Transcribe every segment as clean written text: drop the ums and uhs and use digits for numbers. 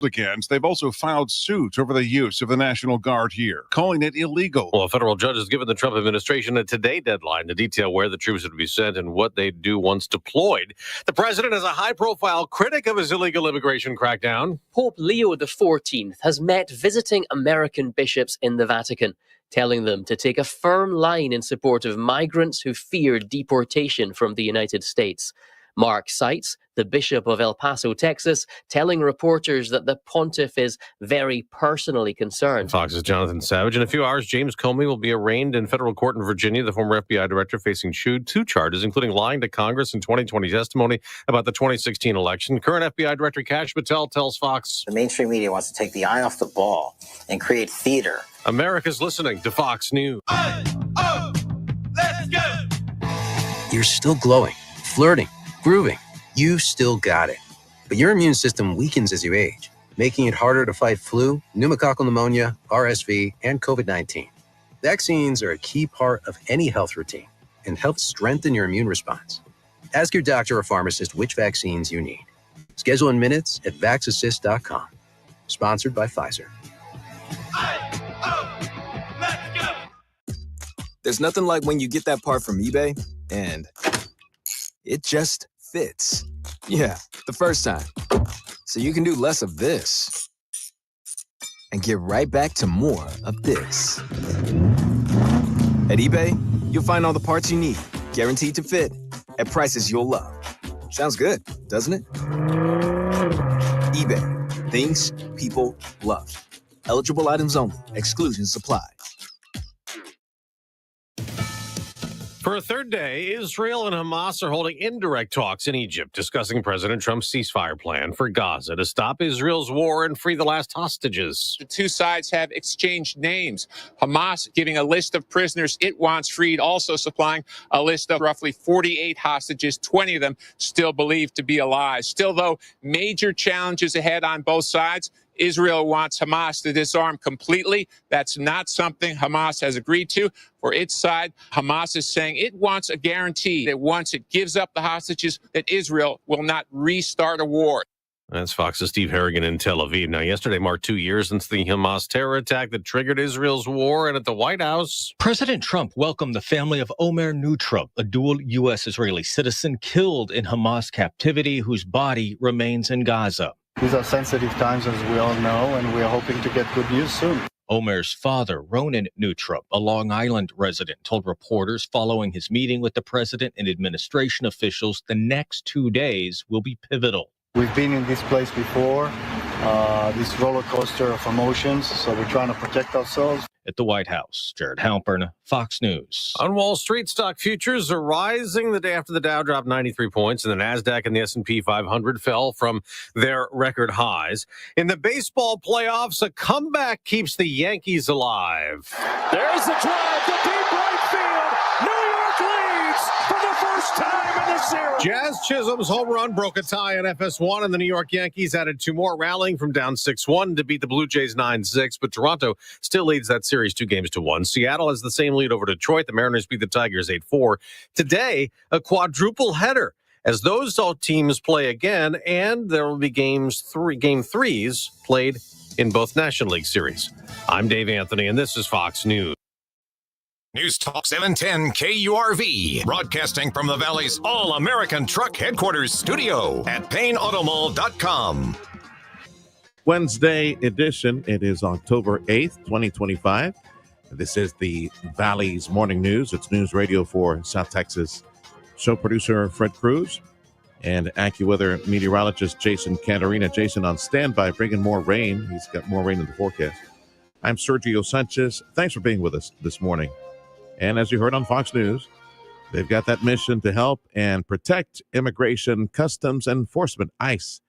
Republicans, they've also filed suit over the use of the National Guard here, calling it illegal. Well, a federal judge has given the Trump administration a today deadline to detail where the troops would be sent and what they'd do once deployed. The president is a high-profile critic of his illegal immigration crackdown. Pope Leo XIV has met visiting American bishops in the Vatican, telling them to take a firm line in support of migrants who fear deportation from the United States. Mark Seitz, the Bishop of El Paso, Texas, telling reporters that the pontiff is very personally concerned. Fox's Jonathan Savage. In a few hours, James Comey will be arraigned in federal court in Virginia. The former FBI director facing two charges, including lying to Congress in 2020 testimony about the 2016 election. Current FBI Director Kash Patel tells Fox, the mainstream media wants to take the eye off the ball and create theater. America's listening to Fox News. Oh, let's go! You're still glowing, flirting, grooving. You still got it. But your immune system weakens as you age, making it harder to fight flu, pneumococcal pneumonia, RSV, and COVID-19. Vaccines are a key part of any health routine and help strengthen your immune response. Ask your doctor or pharmacist which vaccines you need. Schedule in minutes at vaxassist.com. Sponsored by Pfizer. Let's go! There's nothing like when you get that part from eBay and it just fits. Yeah, the first time. So you can do less of this and get right back to more of this. At eBay, you'll find all the parts you need, guaranteed to fit, at prices you'll love. Sounds good, doesn't it? eBay, things people love. Eligible items only. Exclusions apply. For a third day, Israel and Hamas are holding indirect talks in Egypt, discussing President Trump's ceasefire plan for Gaza to stop Israel's war and free the last hostages. The two sides have exchanged names. Hamas giving a list of prisoners it wants freed, also supplying a list of roughly 48 hostages, 20 of them still believed to be alive. Still, though, major challenges ahead on both sides. Israel wants Hamas to disarm completely. That's not something Hamas has agreed to. For its side, Hamas is saying it wants a guarantee that once it gives up the hostages, that Israel will not restart a war. That's Fox's Steve Harrigan in Tel Aviv. Now, yesterday marked 2 years since the Hamas terror attack that triggered Israel's war, and at the White House, President Trump welcomed the family of Omer Nutrub, a dual U.S.-Israeli citizen killed in Hamas captivity, whose body remains in Gaza. These are sensitive times, as we all know, and we are hoping to get good news soon. Omer's father, Ronan Nutrub, a Long Island resident, told reporters following his meeting with the president and administration officials the next 2 days will be pivotal. We've been in this place before, this roller coaster of emotions, so we're trying to protect ourselves. At the White House, Jared Halpern, Fox News. On Wall Street, stock futures are rising the day after the Dow dropped 93 points, and the Nasdaq and the S&P 500 fell from their record highs. In the baseball playoffs, a comeback keeps the Yankees alive. There's the drive to deep right field. New York leads for the first time in the series. Jazz Chisholm's home run broke a tie in FS1, and the New York Yankees added two more, rallying from down 6-1 to beat the Blue Jays 9-6. But Toronto still leads that series 2-1. Seattle has the same lead over Detroit. The Mariners beat the Tigers 8-4. Today, a quadruple header as those all teams play again, and there will be game threes played in both National League series. I'm Dave Anthony, and this is Fox News. News Talk 710 KURV, broadcasting from the Valley's All-American Truck Headquarters studio at PayneAutomall.com. Wednesday edition. It is October 8th, 2025. This is the Valley's Morning News. It's news radio for South Texas. Show producer Fred Cruz and AccuWeather meteorologist Jason Cantarina. Jason on standby, bringing more rain. He's got more rain in the forecast. I'm Sergio Sanchez. Thanks for being with us this morning. And as you heard on Fox News, they've got that mission to help and protect Immigration Customs Enforcement, ICE,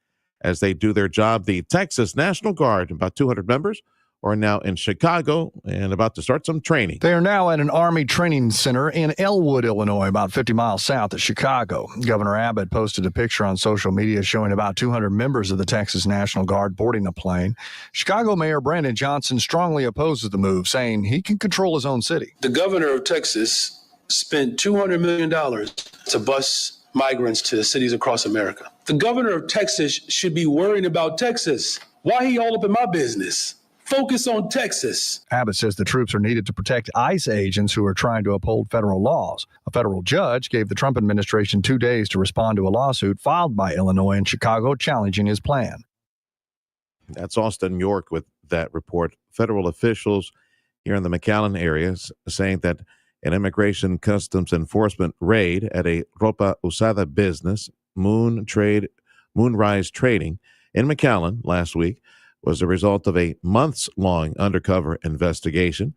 as they do their job. The Texas National Guard, about 200 members, are now in Chicago and about to start some training. They are now at an Army training center in Elwood, Illinois, about 50 miles south of Chicago. Governor Abbott posted a picture on social media showing about 200 members of the Texas National Guard boarding a plane. Chicago Mayor Brandon Johnson strongly opposes the move, saying he can control his own city. The governor of Texas spent $200 million to bus migrants to cities across America. The governor of Texas should be worrying about Texas, Why he all up in my business? Focus on Texas. Abbott says the troops are needed to protect ICE agents who are trying to uphold federal laws. A federal judge gave the Trump administration 2 days to respond to a lawsuit filed by Illinois and Chicago challenging his plan. That's Austin York with that report. Federal officials here in the McAllen area saying that an immigration customs enforcement raid at a ropa usada business, Moonrise Trading, in McAllen last week was a result of a months-long undercover investigation.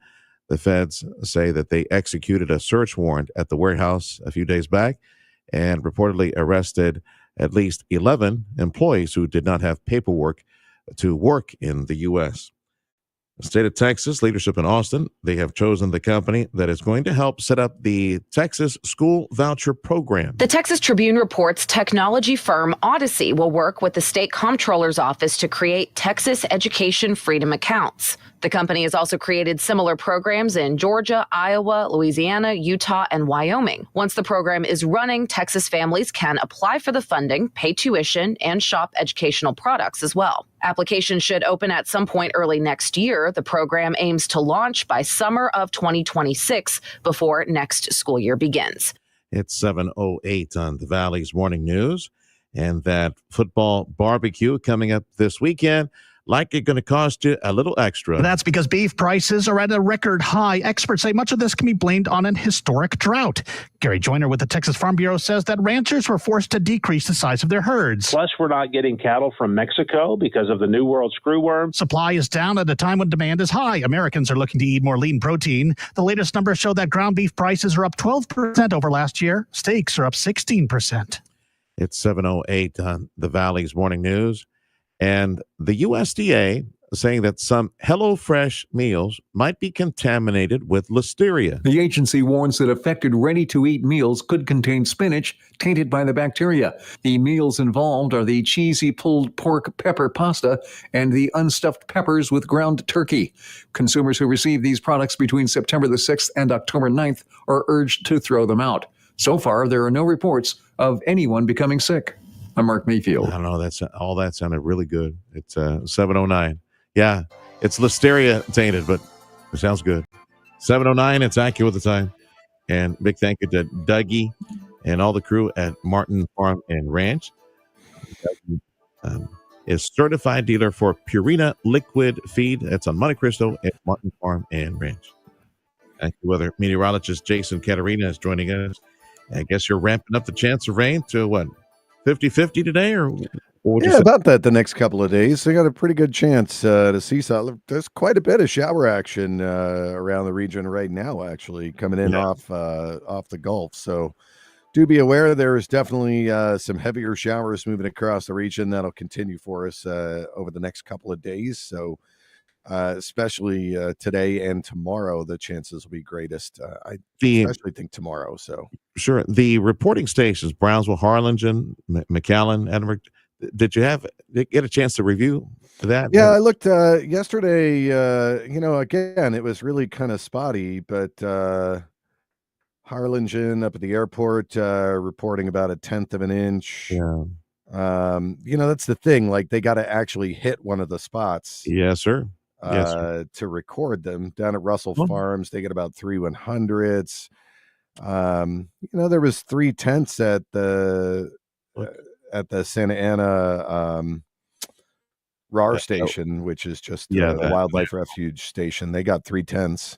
The feds say that they executed a search warrant at the warehouse a few days back and reportedly arrested at least 11 employees who did not have paperwork to work in the U.S. The state of Texas, leadership in Austin, they have chosen the company that is going to help set up the Texas School Voucher Program. The Texas Tribune reports technology firm Odyssey will work with the state comptroller's office to create Texas Education Freedom accounts. The company has also created similar programs in Georgia, Iowa, Louisiana, Utah, and Wyoming. Once the program is running, Texas families can apply for the funding, pay tuition, and shop educational products as well. Applications should open at some point early next year. The program aims to launch by summer of 2026 before next school year begins. It's 7:08 on the Valley's Morning News, and that football barbecue coming up this weekend. Likely going to cost you a little extra. That's because beef prices are at a record high. Experts say much of this can be blamed on an historic drought. Gary Joyner with the Texas Farm Bureau says that ranchers were forced to decrease the size of their herds. Plus, we're not getting cattle from Mexico because of the New World screwworm. Supply is down at a time when demand is high. Americans are looking to eat more lean protein. The latest numbers show that ground beef prices are up 12% over last year. Steaks are up 16%. It's 7:08 on the Valley's Morning News. And the USDA is saying that some HelloFresh meals might be contaminated with listeria. The agency warns that affected ready-to-eat meals could contain spinach tainted by the bacteria. The meals involved are the cheesy pulled pork pepper pasta and the unstuffed peppers with ground turkey. Consumers who receive these products between September the 6th and October 9th are urged to throw them out. So far, there are no reports of anyone becoming sick. I'm Mark Mayfield. I don't know. All that sounded really good. It's 7:09. Yeah, it's listeria tainted, but it sounds good. 7:09. It's accurate with the time. And big thank you to Dougie and all the crew at Martin Farm and Ranch. Dougie, is certified dealer for Purina liquid feed. That's on Monte Cristo at Martin Farm and Ranch. Thank you. Weather meteorologist Jason Caterina is joining us. I guess you're ramping up the chance of rain to what? 50-50 today, or yeah, about that the next couple of days. They got a pretty good chance to see some. There's quite a bit of shower action around the region right now, actually, coming in off the Gulf. So do be aware there is definitely some heavier showers moving across the region that'll continue for us over the next couple of days. So especially today and tomorrow, the chances will be greatest. I especially think tomorrow. So sure. The reporting stations, Brownsville, Harlingen, McAllen, Edinburgh. Did you get a chance to review that? Yeah, I looked yesterday. Again, it was really kind of spotty, but Harlingen up at the airport reporting about 1/10 of an inch. Yeah. That's the thing. Like they got to actually hit one of the spots. Yes, sir. To record them. Down at Russell Farms, they get about 3/100ths. There was 3/10 at the Santa Ana RAR station, which is just a wildlife refuge station. They got 3/10.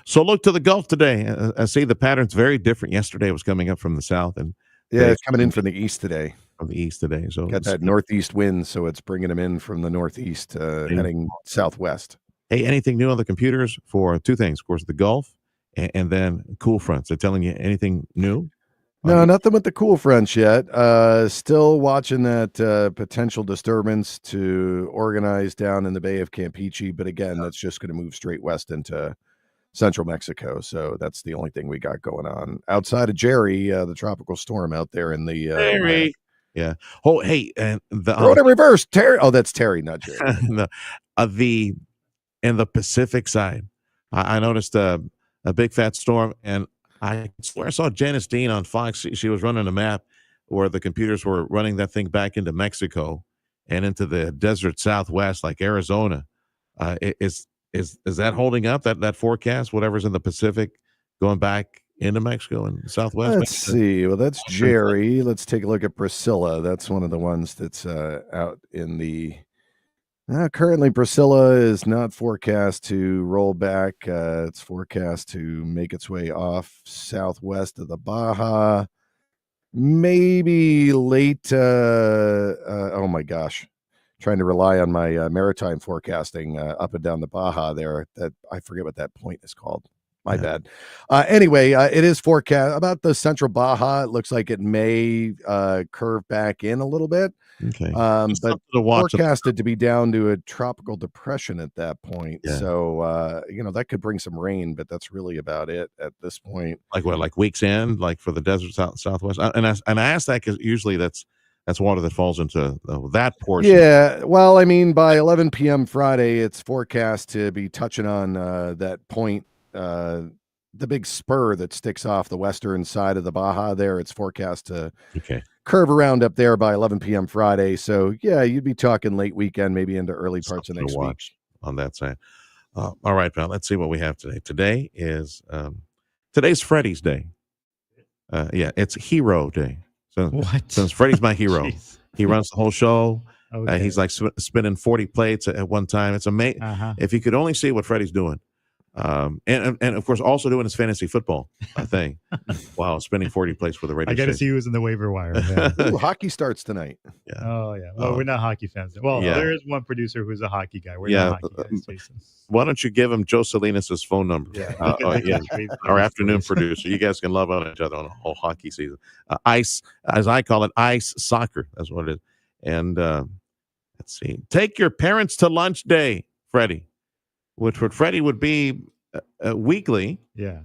So look to the Gulf today. I see the pattern's very different. Yesterday it was coming up from the south, and it's coming in from the east today. From the east today, so got that northeast wind, so it's bringing them in from the northeast, heading southwest. Hey, anything new on the computers for two things? Of course, the Gulf, and then cool fronts. They're telling you anything new? No, nothing with the cool fronts yet. Still watching that potential disturbance to organize down in the Bay of Campeche, but again, that's just going to move straight west into central Mexico. So that's the only thing we got going on outside of Jerry, the tropical storm out there in the Jerry. Yeah. Oh, hey, and the throw it in reverse, Terry. Oh, that's Terry, not Jerry. In the Pacific side, I noticed a big fat storm, and I swear I saw Janice Dean on Fox. She was running a map where the computers were running that thing back into Mexico, and into the desert Southwest, like Arizona. Is that holding up? That forecast, whatever's in the Pacific, going back into Mexico and Southwest? Let's see. Well, that's Jerry. Let's take a look at Priscilla. That's one of the ones that's out in the. Currently, Priscilla is not forecast to roll back. It's forecast to make its way off southwest of the Baja. Maybe late. Oh my gosh. Trying to rely on my maritime forecasting up and down the Baja there. That I forget what that point is called. My bad. Anyway, it is forecast about the central Baja. It looks like it may curve back in a little bit. Okay. But forecasted to be down to a tropical depression at that point. Yeah. So, that could bring some rain, but that's really about it at this point. Like what? Like week's end, like for the desert Southwest. And I asked that because usually that's water that falls into that portion. Yeah. Well, I mean, by 11 p.m. Friday, it's forecast to be touching on that point. The big spur that sticks off the western side of the Baja there, it's forecast to curve around up there by 11 p.m. Friday. So, yeah, you'd be talking late weekend, maybe into early parts of next week. On that side. All right, pal, let's see what we have today. Today is today's Freddy's Day. It's Hero Day. So, since Freddy's my hero, he runs the whole show. Okay. He's like spinning 40 plates at one time. It's amazing. If you could only see what Freddy's doing. And of course, also doing his fantasy football thing. Wow, spending 40 plays for the radio. I got to see who's in the waiver wire. Yeah. Ooh, hockey starts tonight. Yeah. Oh yeah. Well, we're not hockey fans. Well, there is one producer who's a hockey guy. We're not hockey guys, Jason. Why don't you give him Joe Salinas' phone number? Our afternoon producer. You guys can love on each other on a whole hockey season. Ice, as I call it, ice soccer. That's what it is. And let's see. Take your parents to lunch day, Freddie. Which for Freddie would be weekly. Yeah.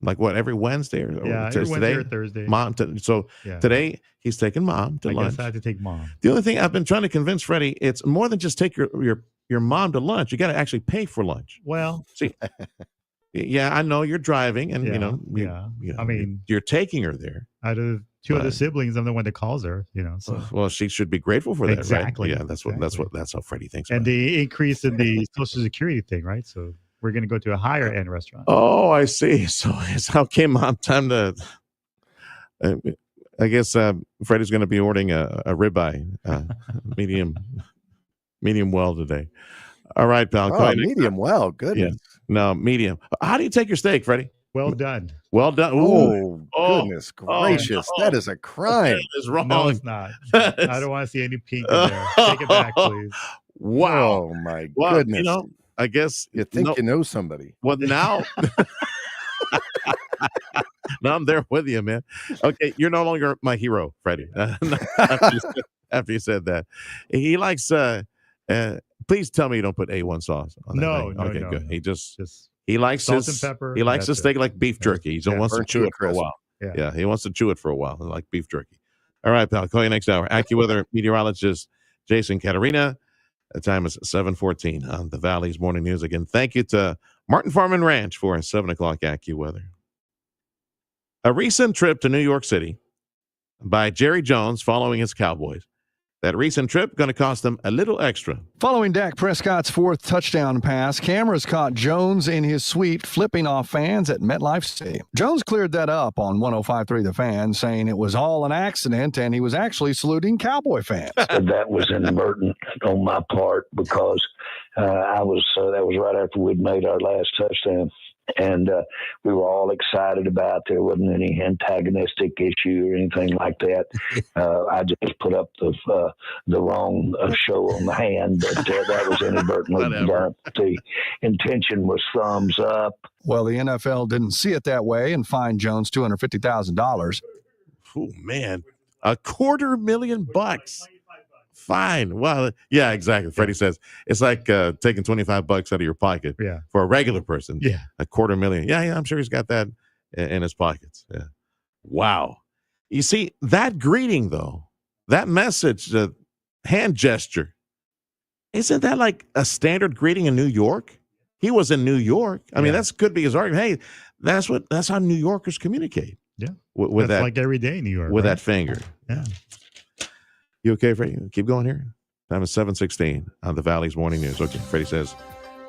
Like what, every Wednesday or every Wednesday or Thursday. Today he's taking mom to lunch. I guess I had to take mom. The only thing I've been trying to convince Freddie, it's more than just take your mom to lunch. You got to actually pay for lunch. Well, see, yeah, I know you're driving, and I mean, you're taking her there. Out of two other siblings, I'm the one that calls her. So well, she should be grateful for that, exactly. Right? Yeah, that's how Freddie thinks. And the increase in the Social Security thing, right? So we're going to go to a higher end restaurant. Oh, I see. So it's how came mom time to. I guess Freddie's going to be ordering a ribeye, medium well today. All right, pal. Oh, medium well. Goodness. Yeah. No, medium. How do you take your steak, Freddie? Well done. Well done. Ooh, goodness gracious. That is a crime. That is wrong. No, it's not. I don't want to see any pink in there. Take it back, please. Wow. Oh, my goodness. I guess you think you know somebody. Well, now. Now I'm there with you, man. Okay, you're no longer my hero, Freddie. After you said that. He likes... please tell me you don't put A1 sauce on that. No, okay, no, good. No. He likes salt and pepper. He likes his steak like beef jerky. He wants to chew it for a while. Yeah, he wants to chew it for a while, like beef jerky. All right, pal. Call you next hour. AccuWeather meteorologist Jason Caterina. The time is 7:14 on the Valley's Morning News. Again, thank you to Martin Farm and Ranch for 7 o'clock AccuWeather. A recent trip to New York City by Jerry Jones following his Cowboys. That recent trip going to cost them a little extra. Following Dak Prescott's fourth touchdown pass, cameras caught Jones in his suite flipping off fans at MetLife Stadium. Jones cleared that up on 105.3 The Fan, saying it was all an accident and he was actually saluting Cowboy fans. That was inadvertent on my part because that was right after we'd made our last touchdown. And we were all excited about there wasn't any antagonistic issue or anything like that. I just put up the wrong show on the hand, but that was inadvertently done. The intention was thumbs up. Well, the NFL didn't see it that way and fined Jones $250,000. Oh, man. $250,000. Fine. Well, yeah, exactly. Freddie says it's like taking $25 out of your pocket for a regular person. Yeah. $250,000. Yeah, I'm sure he's got that in his pockets. Yeah. Wow. You see, that greeting, though, that message, the hand gesture, isn't that like a standard greeting in New York? He was in New York. I mean, that could be his argument. Hey, that's how New Yorkers communicate. Yeah. With that's that, like every day in New York. With that finger. Yeah. You okay, Freddie? Keep going here. Time is 7:16 on the Valley's Morning News. Okay, Freddie says,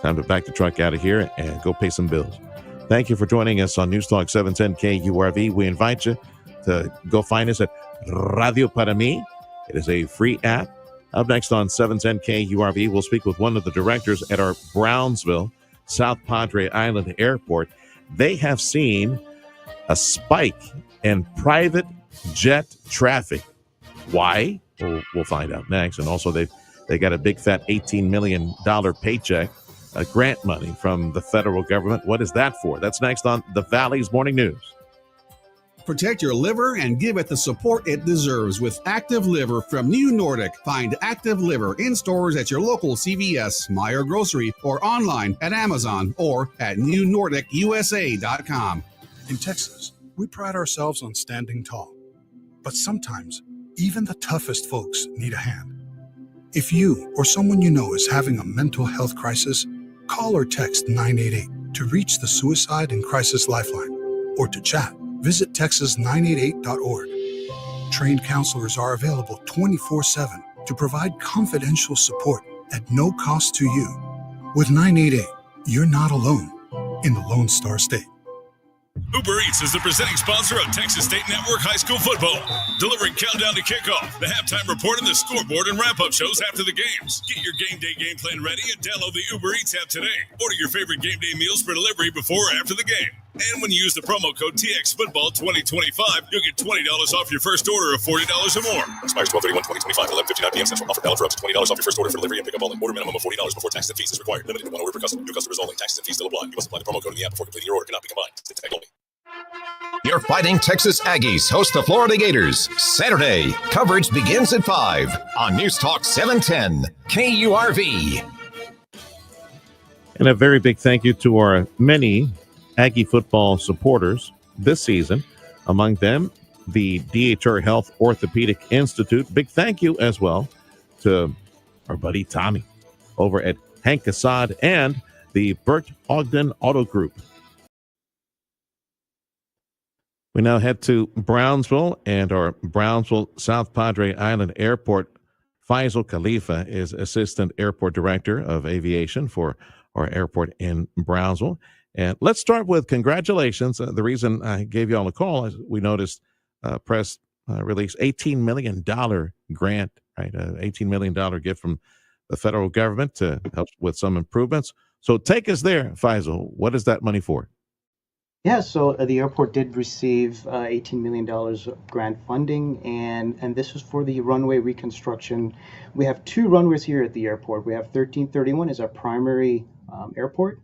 time to back the truck out of here and go pay some bills. Thank you for joining us on News Talk 710 KURV. We invite you to go find us at Radio Para Mí. It is a free app. Up next on 710 KURV, we'll speak with one of the directors at our Brownsville, South Padre Island Airport. They have seen a spike in private jet traffic. Why? We'll find out next. And also, they got a big fat $18 million paycheck, grant money from the federal government. What is that for? That's next on the Valley's Morning News. Protect your liver and give it the support it deserves with Active Liver from New Nordic. Find Active Liver in stores at your local CVS, Meijer Grocery, or online at Amazon or at newnordicusa.com. In Texas, we pride ourselves on standing tall. But sometimes, even the toughest folks need a hand. If you or someone you know is having a mental health crisis, call or text 988 to reach the Suicide and Crisis Lifeline, or to chat. Visit texas988.org. Trained counselors are available 24/7 to provide confidential support at no cost to you. With 988, you're not alone in the Lone Star State. Uber Eats is the presenting sponsor of Texas State Network High School football, delivering countdown to kickoff, the halftime report, and the scoreboard and wrap-up shows after the games. Get your game day game plan ready and download the Uber Eats app today. Order your favorite game day meals for delivery before or after the game. And when you use the promo code TXFootball2025, you'll get $20 off your first order of $40 or more. Expires 12/31/2025, 11:59 p.m. Central. Offer valid for up to $20 off your first order for delivery and pickup only. Order minimum of $40 before taxes and fees is required. Limited to one order per customer. New customers only. Taxes and fees still apply. You must apply the promo code in the app before completing your order. Cannot be combined. It's tag only. Your Fighting Texas Aggies host the Florida Gators Saturday. Coverage begins at 5 on News Talk 710 KURV. And a very big thank you to our many Aggie football supporters this season. Among them, the DHR Health Orthopedic Institute. Big thank you as well to our buddy Tommy over at Hank Assad and the Burt Ogden Auto Group. We now head to Brownsville and our Brownsville South Padre Island Airport. Faisal Khalifa is Assistant Airport Director of Aviation for our airport in Brownsville. And let's start with congratulations. The reason I gave you all a call is we noticed press release $18 million grant, right? $18 million gift from the federal government to help with some improvements. So take us there, Faisal. What is that money for? Yeah, so the airport did receive $18 million of grant funding, and this was for the runway reconstruction. We have two runways here at the airport. We have 1331 is our primary airport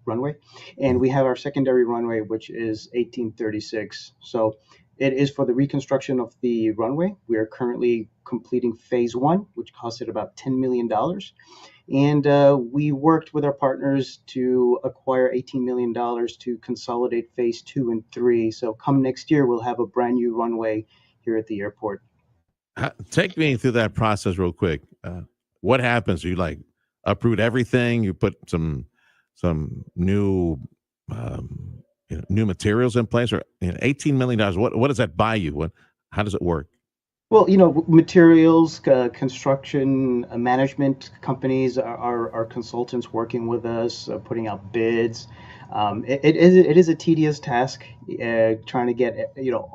runway, and we have our secondary runway, which is 1836. So it is for the reconstruction of the runway. We are currently completing phase one, which costed about $10 million. And we worked with our partners to acquire $18 million to consolidate phase 2 and 3. So come next year, we'll have a brand new runway here at the airport. Take me through that process real quick. What happens? You uproot everything? You put some new new materials in place, or $18 million? What does that buy you? How does it work? Well, materials, construction, management companies are consultants working with us, putting out bids. It is a tedious task, trying to get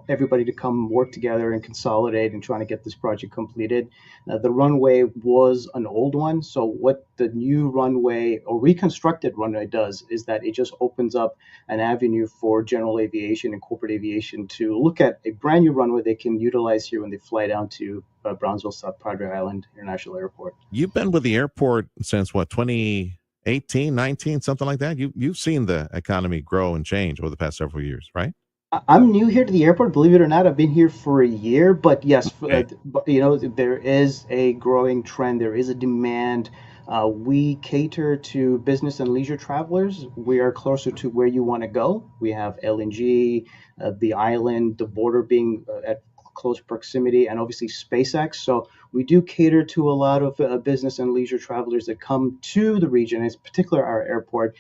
everybody to come work together and consolidate and trying to get this project completed. The runway was an old one, so what the new runway or reconstructed runway does is that it just opens up an avenue for general aviation and corporate aviation to look at a brand new runway they can utilize here when they fly down to Brownsville South Padre Island International Airport. You've been with the airport since 2018, 19, something like that? You've seen the economy grow and change over the past several years, right? I'm new here to the airport, believe it or not. I've been here for a year, but yes, Okay. There is a growing trend. There is a demand. We cater to business and leisure travelers. We are closer to where you want to go. We have LNG, the island, the border being at close proximity, and obviously SpaceX. So we do cater to a lot of business and leisure travelers that come to the region, in particular our airport,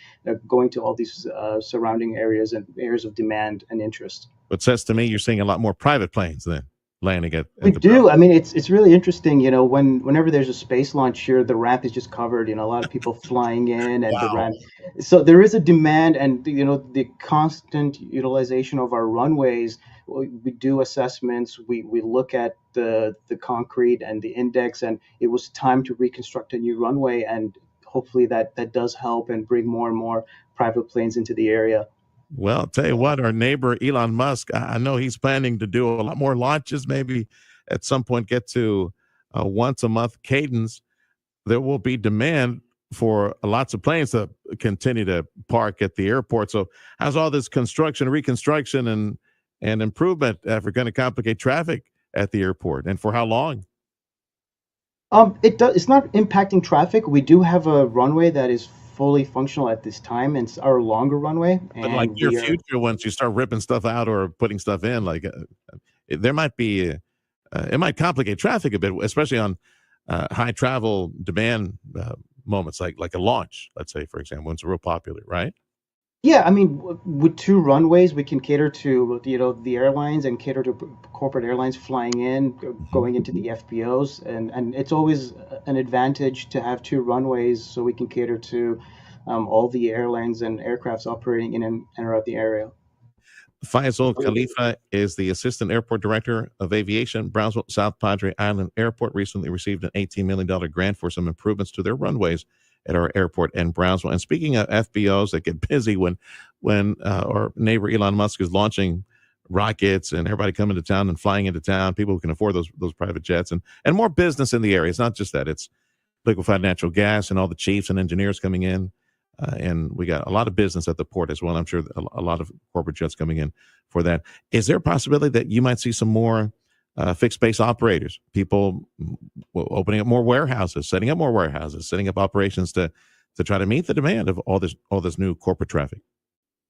going to all these surrounding areas and areas of demand and interest. It says to me you're seeing a lot more private planes then. landing at We the do. I mean, it's really interesting. Whenever there's a space launch here, the ramp is just covered. A lot of people flying in, and the Wow. ramp. So there is a demand, and the constant utilization of our runways. We do assessments. We look at the concrete and the index, and it was time to reconstruct a new runway, and hopefully that does help and bring more and more private planes into the area. Well, I'll tell you what, our neighbor Elon Musk, I know he's planning to do a lot more launches, maybe at some point get to a once a month cadence. There will be demand for lots of planes to continue to park at the airport. So how's all this construction, reconstruction, and improvement ever going to complicate traffic at the airport, and for how long? It's not impacting traffic. We do have a runway that is fully functional at this time, and it's our longer runway. But like And your we are. future, once you start ripping stuff out or putting stuff in, like there might be, it might complicate traffic a bit, especially on high travel demand moments, like a launch, let's say, for example, when it's real popular, right? Yeah, I mean, with two runways, we can cater to the airlines and cater to corporate airlines flying in, going into the FBOs, and it's always an advantage to have two runways so we can cater to all the airlines and aircrafts operating in and around the area. Faisal Khalifa is the Assistant Airport Director of Aviation. Brownsville South Padre Island Airport recently received an $18 million grant for some improvements to their runways at our airport in Brownsville. And speaking of FBOs that get busy when our neighbor Elon Musk is launching rockets and everybody coming to town and flying into town, people who can afford those private jets and more business in the area. It's not just that. It's liquefied natural gas and all the chiefs and engineers coming in. And we got a lot of business at the port as well. I'm sure a lot of corporate jets coming in for that. Is there a possibility that you might see some more fixed base operators, people opening up more warehouses, setting up operations to try to meet the demand of all this new corporate traffic?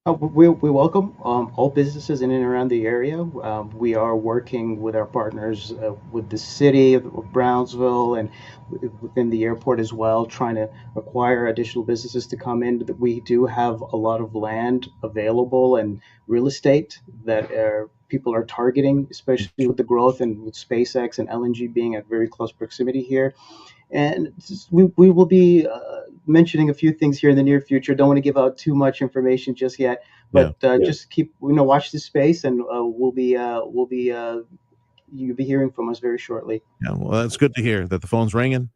We welcome all businesses in and around the area. We are working with our partners with the city of Brownsville and within the airport as well, trying to acquire additional businesses to come in. We do have a lot of land available and real estate that people are targeting, especially with the growth and with SpaceX and LNG being at very close proximity here. And we will be mentioning a few things here in the near future. Don't want to give out too much information just yet, but just keep watch this space, and you'll be hearing from us very shortly. Yeah, well, that's good to hear that the phone's ringing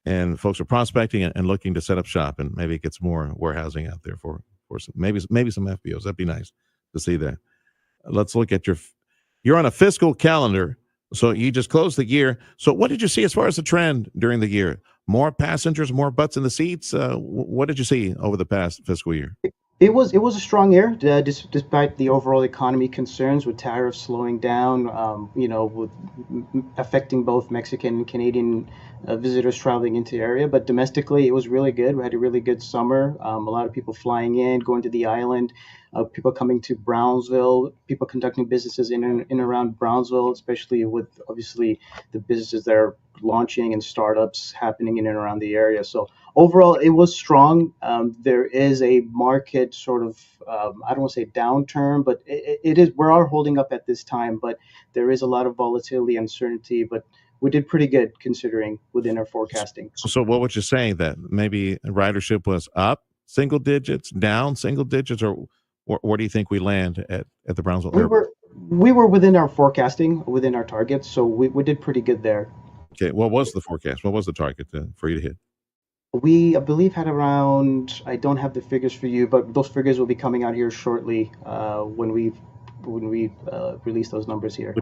and folks are prospecting and looking to set up shop, and maybe it gets more warehousing out there for some, maybe some FBOs. That'd be nice to see that. Let's look at you're on a fiscal calendar. So you just closed the year. So what did you see as far as the trend during the year? More passengers, more butts in the seats. What did you see over the past fiscal year? It was a strong year, despite the overall economy concerns with tariffs slowing down. With affecting both Mexican and Canadian visitors traveling into the area. But domestically, it was really good. We had a really good summer. A lot of people flying in, going to the island. People coming to Brownsville, people conducting businesses in and around Brownsville, especially with obviously the businesses that are launching and startups happening in and around the area. So overall, it was strong. There is a market sort of, I don't want to say downturn, but it is, we are holding up at this time, but there is a lot of volatility, uncertainty, but we did pretty good considering within our forecasting. So what would you say, that maybe ridership was up single digits, down single digits, or where do you think we land at the Brownsville Airport? We were within our forecasting, within our targets, so we did pretty good there. Okay, what was the forecast? What was the target for you to hit? We, I believe, had around, I don't have the figures for you, but those figures will be coming out here shortly when we release those numbers here.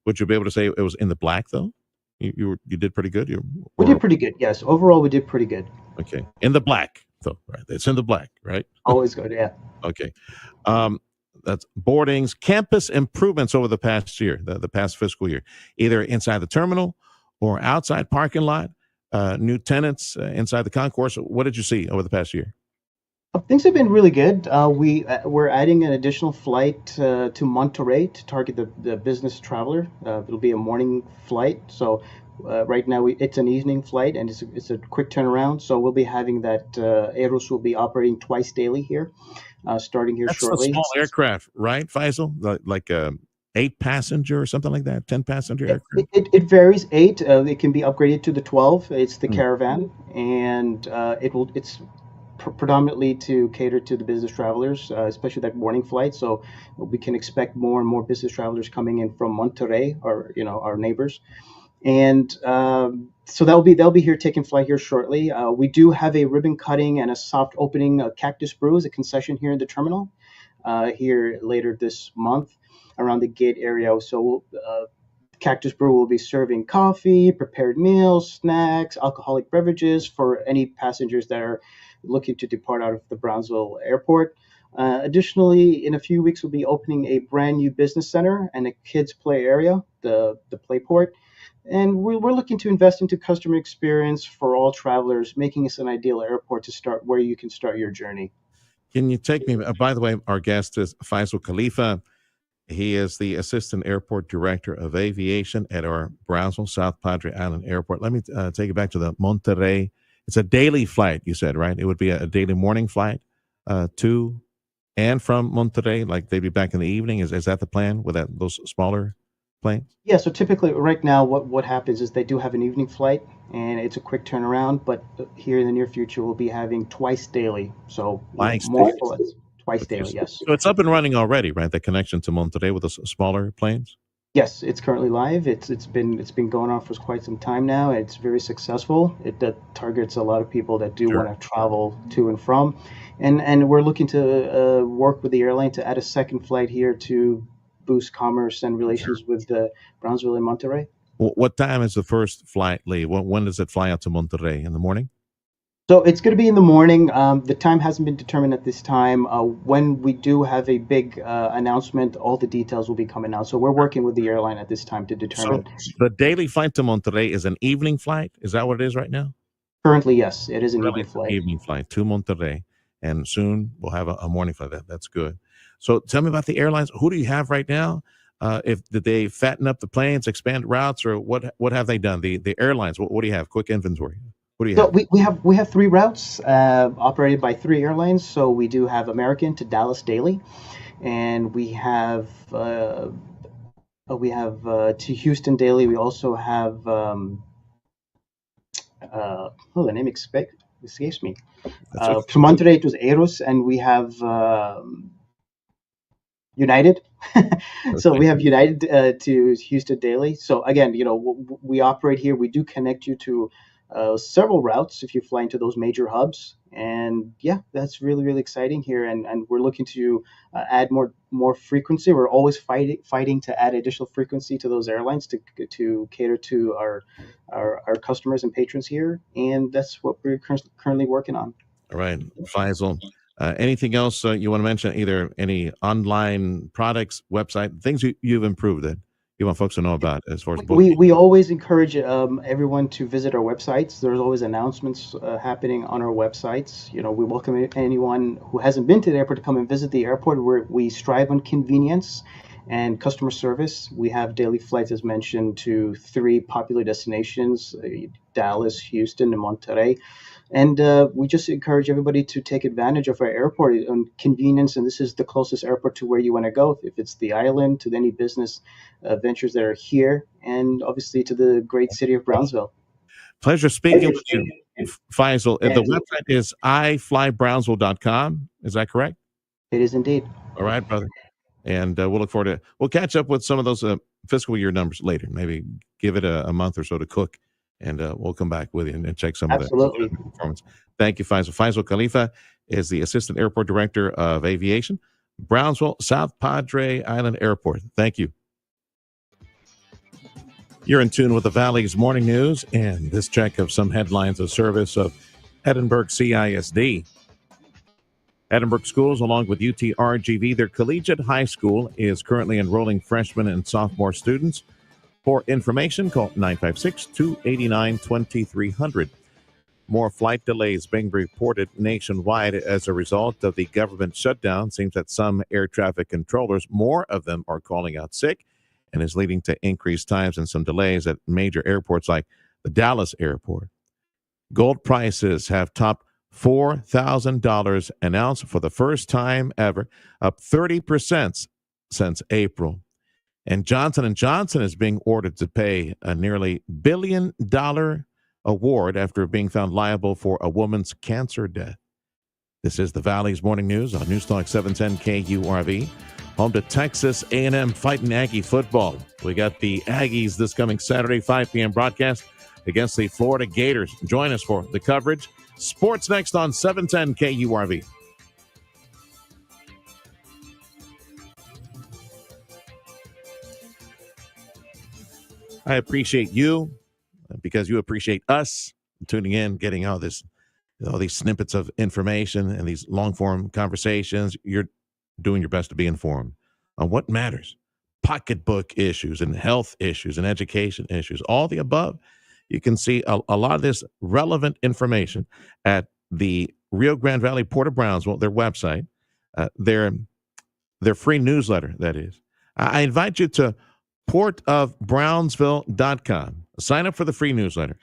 Would you be able to say it was in the black, though? You did pretty good? We did pretty good, yes. Overall, we did pretty good. Okay, in the black. So, right, it's in the black, right? Always good, yeah. Okay. That's boardings, campus improvements over the past year, the past fiscal year, either inside the terminal or outside parking lot, new tenants inside the concourse. What did you see over the past year? Things have been really good. We're adding an additional flight to Monterey to target the business traveler. It'll be a morning flight. So right now it's an evening flight, and it's a quick turnaround. So we'll be having that. Aeros will be operating twice daily here, starting here shortly. That's a small aircraft, right, Faisal? Like 8-passenger or something like that, 10-passenger It, aircraft? it varies. 8. It can be upgraded to the 12. It's the Hmm. Caravan, and it's predominantly to cater to the business travelers, especially that morning flight. So we can expect more and more business travelers coming in from Monterrey, or our neighbors, and so they'll be here taking flight here shortly. We do have a ribbon cutting and a soft opening. Cactus Brew is a concession here in the terminal here later this month around the gate area. So Cactus Brew will be serving coffee, prepared meals, snacks, alcoholic beverages for any passengers that are looking to depart out of the Brownsville airport. Additionally, in a few weeks, we'll be opening a brand new business center and a kids' play area, the Playport. And we're looking to invest into customer experience for all travelers, making us an ideal airport to start where you can start your journey. Can you take me? By the way, our guest is Faisal Khalifa. He is the Assistant Airport Director of Aviation at our Brownsville South Padre Island Airport. Let me take you back to the Monterrey. It's a daily flight, you said, right? It would be a daily morning flight to and from Monterrey, like they'd be back in the evening. Is that the plan with those smaller planes? Yeah, so typically right now what happens is they do have an evening flight and it's a quick turnaround, but here in the near future we'll be having twice daily. So Twice more daily. flights, twice Okay, daily, yes. so it's up and running already, right? The connection to Monterrey with the smaller planes? Yes, it's currently live. It's been going on for quite some time now. It's very successful. It that targets a lot of people that do Sure. want to travel to and from, and we're looking to work with the airline to add a second flight here to boost commerce and relations with Brownsville and Monterrey. What time is the first flight leave? When does it fly out to Monterrey? In the morning? So it's going to be in the morning. The time hasn't been determined at this time. When we do have a big announcement, all the details will be coming out. So we're working with the airline at this time to So determine. the daily flight to Monterrey is an evening flight? Is that what it is right now? Currently, yes, it is an Really, evening it's an flight. evening flight to Monterrey, and soon we'll have a morning flight. That's good. So tell me about the airlines. Who do you have right now? If did they fatten up the planes, expand routes, or what have they done? The airlines. What do you have? Quick inventory. What do you So have? we have 3 routes operated by 3 airlines. So we do have American to Dallas daily, and we have to Houston daily. We also have the name escapes me. That's okay. To Monterrey it was Eros, and we have United. So Okay. we have United to Houston daily. So again, we operate here. We do connect you to several routes if you fly into those major hubs. And yeah, that's really really exciting here. And we're looking to add more frequency. We're always fighting to add additional frequency to those airlines to cater to our customers and patrons here. And that's what we're currently working on. All right, Faisal. Anything else you want to mention? Either any online products, website, things you've improved that you want folks to know about as far as booking? We always encourage everyone to visit our websites. There's always announcements happening on our websites. We welcome anyone who hasn't been to the airport to come and visit the airport, where we strive on convenience and customer service. We have daily flights, as mentioned, to 3 popular destinations: Dallas, Houston, and Monterrey. And we just encourage everybody to take advantage of our airport on convenience. And this is the closest airport to where you want to go. If it's the island, to any business ventures that are here, and obviously to the great city of Brownsville. Pleasure speaking with you, Faisal. The website is iflybrownsville.com. Is that correct? It is indeed. All right, brother. And we'll look forward to we'll catch up with some of those fiscal year numbers later. Maybe give it a month or so to cook, and we'll come back with you and check some of Absolutely. the performance. Thank you, Faisal. Faisal Khalifa is the Assistant Airport Director of Aviation, Brownsville South Padre Island Airport. Thank you. You're in tune with the Valley's Morning News, and this check of some headlines of service of Edinburgh CISD. Edinburgh Schools, along with UTRGV, their collegiate high school, is currently enrolling freshmen and sophomore students. For information, call 956-289-2300. More flight delays being reported nationwide as a result of the government shutdown. Seems that some air traffic controllers, more of them, are calling out sick, and is leading to increased times and some delays at major airports like the Dallas airport. Gold prices have topped $4,000 an ounce for the first time ever, up 30% since April. And Johnson & Johnson is being ordered to pay a nearly $1 billion award after being found liable for a woman's cancer death. This is the Valley's Morning News on News Talk 710 KURV. Home to Texas A&M fighting Aggie football. We got the Aggies this coming Saturday, 5 p.m. broadcast against the Florida Gators. Join us for the coverage. Sports next on 710 KURV. I appreciate you because you appreciate us tuning in, getting all these snippets of information and these long-form conversations. You're doing your best to be informed on what matters. Pocketbook issues and health issues and education issues, all the above. You can see a lot of this relevant information at the Rio Grande Valley Port of Brownsville, their website, their free newsletter, that is. I invite you to portofbrownsville.com. Sign up for the free newsletter.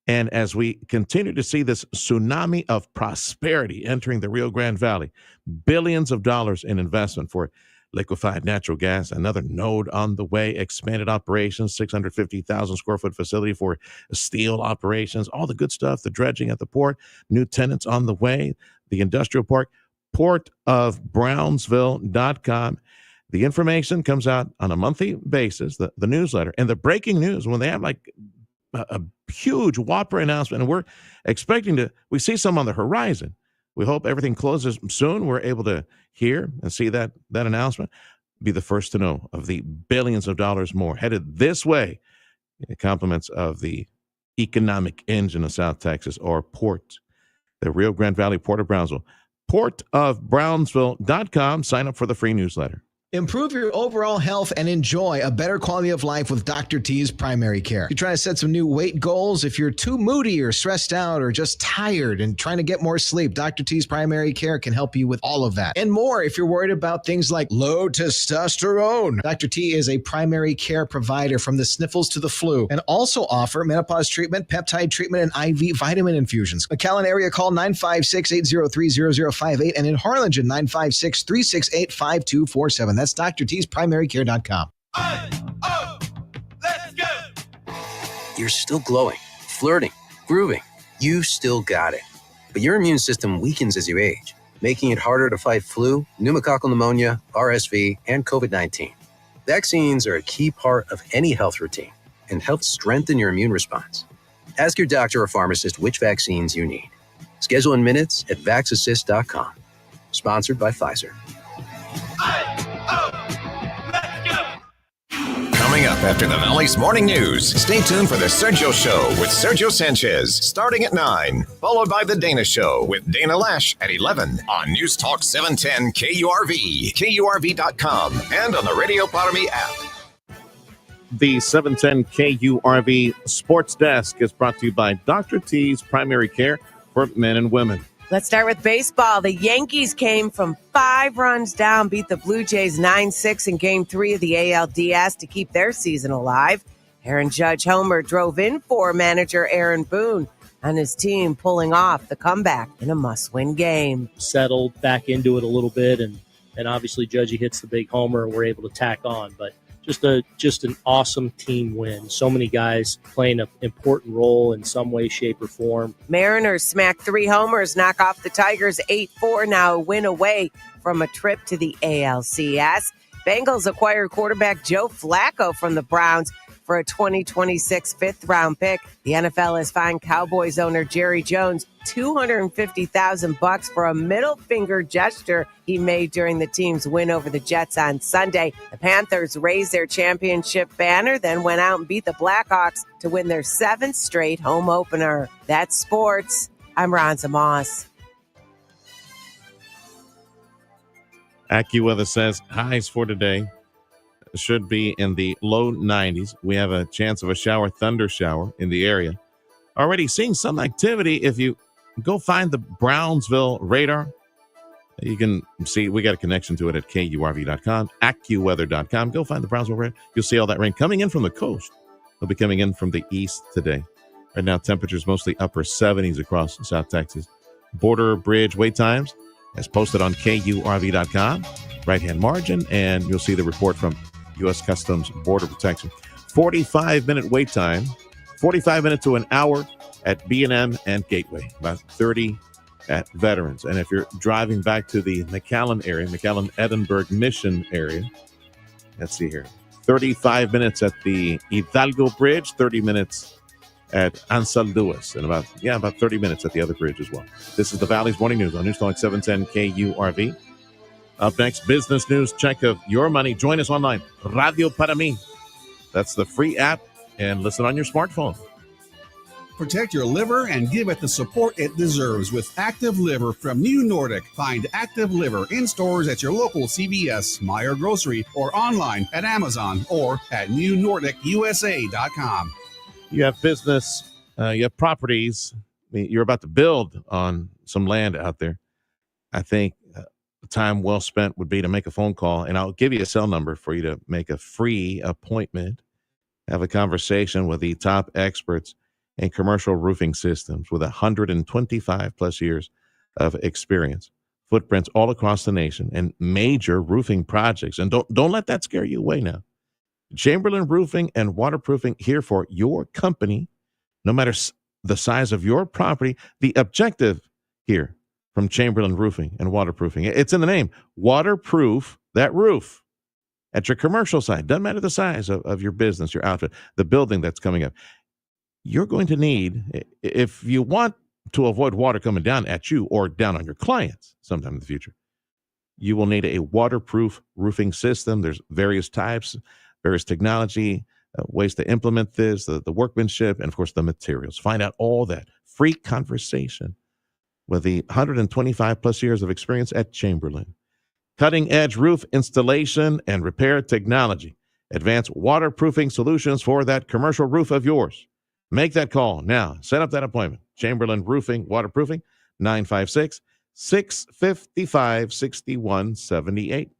And as we continue to see this tsunami of prosperity entering the Rio Grande Valley, billions of dollars in investment for liquefied natural gas, another node on the way, expanded operations, 650,000 square foot facility for steel operations, all the good stuff, the dredging at the port, new tenants on the way, the industrial park, portofbrownsville.com. The information comes out on a monthly basis, the newsletter, and the breaking news when they have like a huge whopper announcement, and we're expecting we see some on the horizon. We hope everything closes soon. We're able to hear and see that announcement, be the first to know of the billions of dollars more headed this way. Compliments of the economic engine of South Texas, or Port, the Rio Grande Valley Port of Brownsville. portofbrownsville.com. Sign up for the free newsletter. Improve your overall health and enjoy a better quality of life with Dr. T's Primary Care. You're trying to set some new weight goals. If you're too moody or stressed out or just tired and trying to get more sleep, Dr. T's Primary Care can help you with all of that and more. If you're worried about things like low testosterone, Dr. T is a primary care provider from the sniffles to the flu, and also offer menopause treatment, peptide treatment, and IV vitamin infusions. McAllen area, call 956-803-0058, and in Harlingen, 956-368-5247. That's Dr. T's PrimaryCare.com. Let's go! You're still glowing, flirting, grooving. You still got it. But your immune system weakens as you age, making it harder to fight flu, pneumococcal pneumonia, RSV, and COVID-19. Vaccines are a key part of any health routine and help strengthen your immune response. Ask your doctor or pharmacist which vaccines you need. Schedule in minutes at vaxassist.com. Sponsored by Pfizer. Coming up after the Valley's Morning News, stay tuned for the Sergio Show with Sergio Sanchez starting at 9, followed by the Dana Show with Dana Lash at 11 on News Talk 710 KURV, KURV.com, and on the Radio Padre app. The 710 KURV Sports Desk is brought to you by Dr. T's Primary Care for men and women. Let's start with baseball. The Yankees came from 5 runs down, beat the Blue Jays 9-6 in Game 3 of the ALDS to keep their season alive. Aaron Judge Homer drove in for manager Aaron Boone and his team, pulling off the comeback in a must-win game. Settled back into it a little bit, and obviously Judgey hits the big homer and we're able to tack on. But just an awesome team win. So many guys playing an important role in some way, shape, or form. Mariners smacked 3 homers, knock off the Tigers 8-4, now a win away from a trip to the ALCS. Bengals acquired quarterback Joe Flacco from the Browns for a 2026 fifth-round pick. The NFL has fined Cowboys owner Jerry Jones $250,000 for a middle finger gesture he made during the team's win over the Jets on Sunday. The Panthers raised their championship banner, then went out and beat the Blackhawks to win their 7th straight home opener. That's sports. I'm Ronza Moss. AccuWeather says highs for today should be in the low 90s. We have a chance of a thunder shower in the area. Already seeing some activity. If you go find the Brownsville radar, you can see we got a connection to it at KURV.com, AccuWeather.com. Go find the Brownsville radar. You'll see all that rain coming in from the coast. It'll be coming in from the east today. Right now, temperatures mostly upper 70s across South Texas. Border Bridge wait times as posted on KURV.com. Right-hand margin, and you'll see the report from U.S. Customs Border Protection. 45-minute wait time, 45 minutes to an hour at B&M and Gateway, about 30 at Veterans. And if you're driving back to the McAllen area, McAllen-Edinburgh Mission area, let's see here, 35 minutes at the Hidalgo Bridge, 30 minutes at Ansel Lewis, and about 30 minutes at the other bridge as well. This is the Valley's Morning News on News Talk 710 KURV. Up next, business news check of your money. Join us online, Radio Para Mí. That's the free app, and listen on your smartphone. Protect your liver and give it the support it deserves with Active Liver from New Nordic. Find Active Liver in stores at your local CVS, Meyer Grocery, or online at Amazon or at newnordicusa.com. You have business, you have properties. You're about to build on some land out there. I think the time well spent would be to make a phone call, and I'll give you a cell number for you to make a free appointment, have a conversation with the top experts in commercial roofing systems with 125 plus years of experience, footprints all across the nation, and major roofing projects. And don't let that scare you away now. Chamberlain Roofing and Waterproofing, here for your company, no matter the size of your property. The objective here from Chamberlain Roofing and Waterproofing, it's in the name, waterproof that roof at your commercial site. Doesn't matter the size of your business, your outfit, the building that's coming up. You're going to need, if you want to avoid water coming down at you or down on your clients sometime in the future, you will need a waterproof roofing system. There's various types, various technology, ways to implement this, the workmanship, and of course the materials. Find out all that. Free conversation with the 125 plus years of experience at Chamberlain. Cutting edge roof installation and repair technology. Advanced waterproofing solutions for that commercial roof of yours. Make that call now. Set up that appointment. Chamberlain Roofing, Waterproofing, 956-655-6178.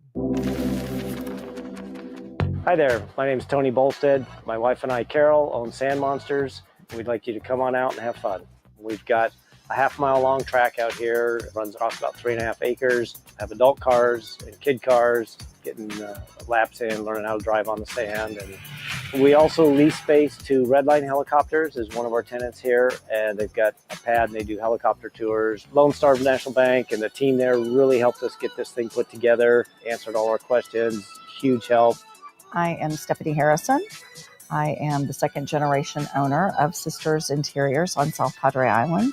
Hi there. My name is Tony Bolstead. My wife and I, Carol, own Sand Monsters. We'd like you to come on out and have fun. We've got a half-mile long track out here. It runs across about 3.5 acres. Have adult cars and kid cars, getting laps in, learning how to drive on the sand. And we also lease space to Redline Helicopters is one of our tenants here, and they've got a pad and they do helicopter tours. Lone Star National Bank and the team there really helped us get this thing put together, answered all our questions, huge help. I am Stephanie Harrison. I am the second generation owner of Sisters Interiors on South Padre Island.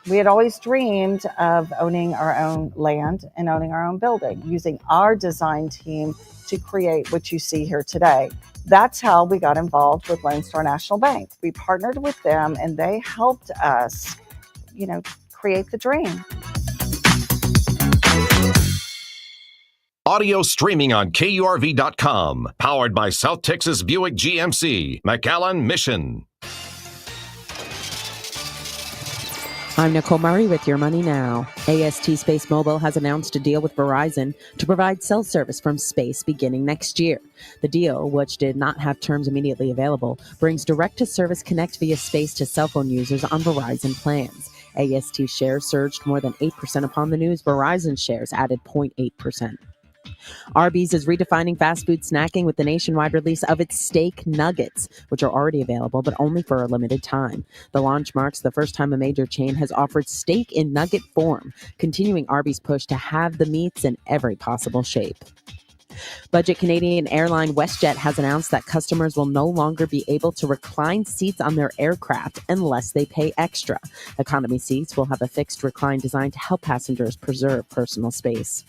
We had always dreamed of owning our own land and owning our own building, using our design team to create what you see here today. That's how we got involved with Lone Star National Bank. We partnered with them and they helped us, create the dream. Audio streaming on KURV.com. Powered by South Texas Buick GMC, McAllen Mission. I'm Nicole Murray with Your Money Now. AST Space Mobile has announced a deal with Verizon to provide cell service from space beginning next year. The deal, which did not have terms immediately available, brings direct-to-service connect via space to cell phone users on Verizon plans. AST shares surged more than 8% upon the news. Verizon shares added 0.8%. Arby's is redefining fast food snacking with the nationwide release of its steak nuggets, which are already available, but only for a limited time. The launch marks the first time a major chain has offered steak in nugget form, continuing Arby's push to have the meats in every possible shape. Budget Canadian airline WestJet has announced that customers will no longer be able to recline seats on their aircraft unless they pay extra. Economy seats will have a fixed recline designed to help passengers preserve personal space.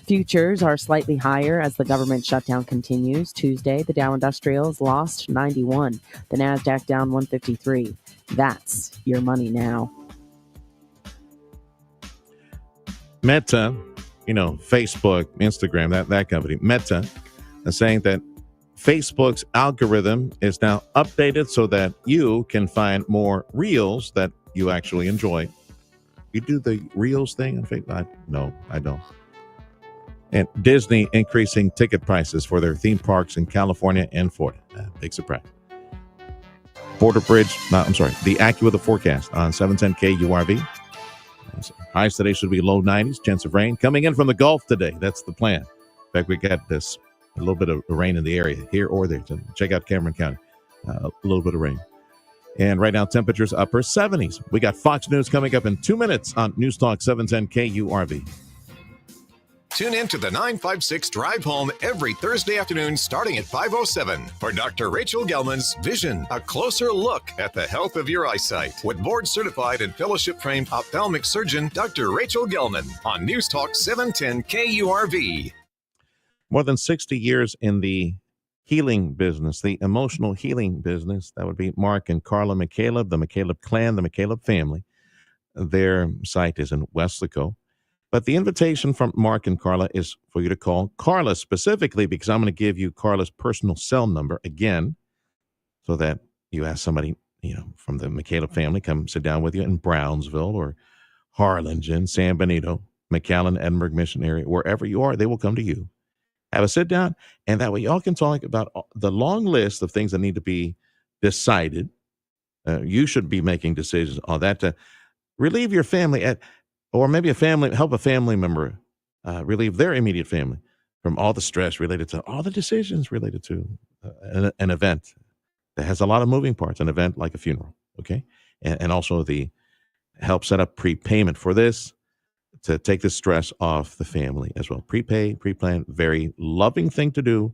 Futures are slightly higher as the government shutdown continues. Tuesday, the Dow Industrials lost 91. The NASDAQ down 153. That's Your Money Now. Meta, Facebook, Instagram, that company, Meta, is saying that Facebook's algorithm is now updated so that you can find more reels that you actually enjoy. You do the reels thing on Facebook? No, I don't. And Disney increasing ticket prices for their theme parks in California and Florida. Big surprise. The AccuWeather forecast on 710 KURV. Highs today should be low 90s, chance of rain. Coming in from the Gulf today. That's the plan. In fact, we got this A little bit of rain in the area here or there. So check out Cameron County. A little bit of rain. And right now, temperatures upper 70s. We got Fox News coming up in 2 minutes on News Talk 710 KURV. Tune in to the 956 Drive Home every Thursday afternoon starting at 5:07 for Dr. Rachel Gelman's Vision, a closer look at the health of your eyesight with board-certified and fellowship-trained ophthalmic surgeon Dr. Rachel Gelman on News Talk 710 KURV. More than 60 years in the healing business, the emotional healing business. That would be Mark and Carla McCaleb, the McCaleb clan, the McCaleb family. Their site is in Weslaco. But the invitation from Mark and Carla is for you to call Carla specifically, because I'm going to give you Carla's personal cell number again, so that you ask somebody, from the McCaleb family, come sit down with you in Brownsville or Harlingen, San Benito, McAllen, Edinburgh Mission area, wherever you are, they will come to you. Have a sit down, and that way y'all can talk about the long list of things that need to be decided. You should be making decisions on that to relieve your family or maybe help a family member relieve their immediate family from all the stress related to all the decisions related to an event that has a lot of moving parts, an event like a funeral, okay? And also the help set up prepayment for this to take the stress off the family as well. Prepay, pre-plan, very loving thing to do.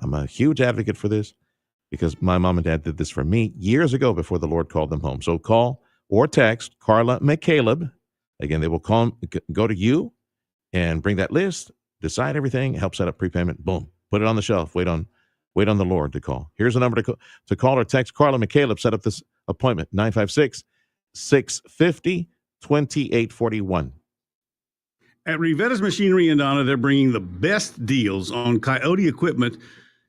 I'm a huge advocate for this because my mom and dad did this for me years ago before the Lord called them home. So call or text Carla McCaleb. Again, they will go to you and bring that list, decide everything, help set up prepayment, boom, put it on the shelf, wait on the Lord to call. Here's a number to call or text Carla McCaleb, set up this appointment, 956-650-2841. At Rivetta's Machinery in Donna, they're bringing the best deals on Coyote equipment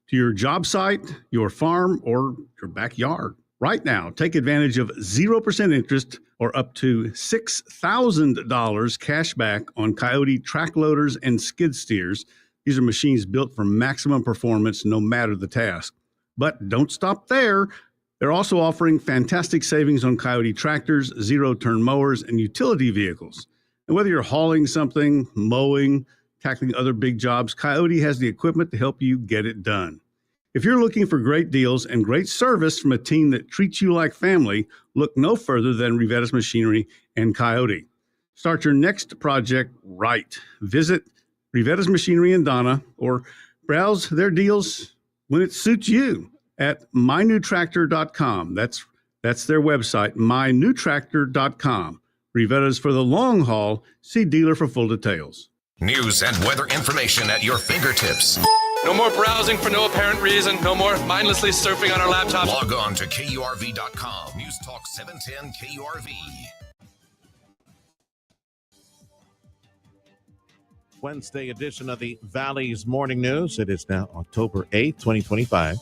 to your job site, your farm, or your backyard. Right now, take advantage of 0% interest or up to $6,000 cash back on Coyote track loaders and skid steers. These are machines built for maximum performance no matter the task. But don't stop there. They're also offering fantastic savings on Coyote tractors, zero-turn mowers, and utility vehicles. And whether you're hauling something, mowing, tackling other big jobs, Coyote has the equipment to help you get it done. If you're looking for great deals and great service from a team that treats you like family, look no further than Rivetta's Machinery and Coyote. Start your next project right. Visit Rivetta's Machinery in Donna or browse their deals when it suits you at mynewtractor.com. That's their website, mynewtractor.com. Rivetta's for the long haul. See dealer for full details. News and weather information at your fingertips. No more browsing for no apparent reason. No more mindlessly surfing on our laptops. Log on to KURV.com. News Talk 710 KURV. Wednesday edition of the Valley's Morning News. It is now October 8th, 2025.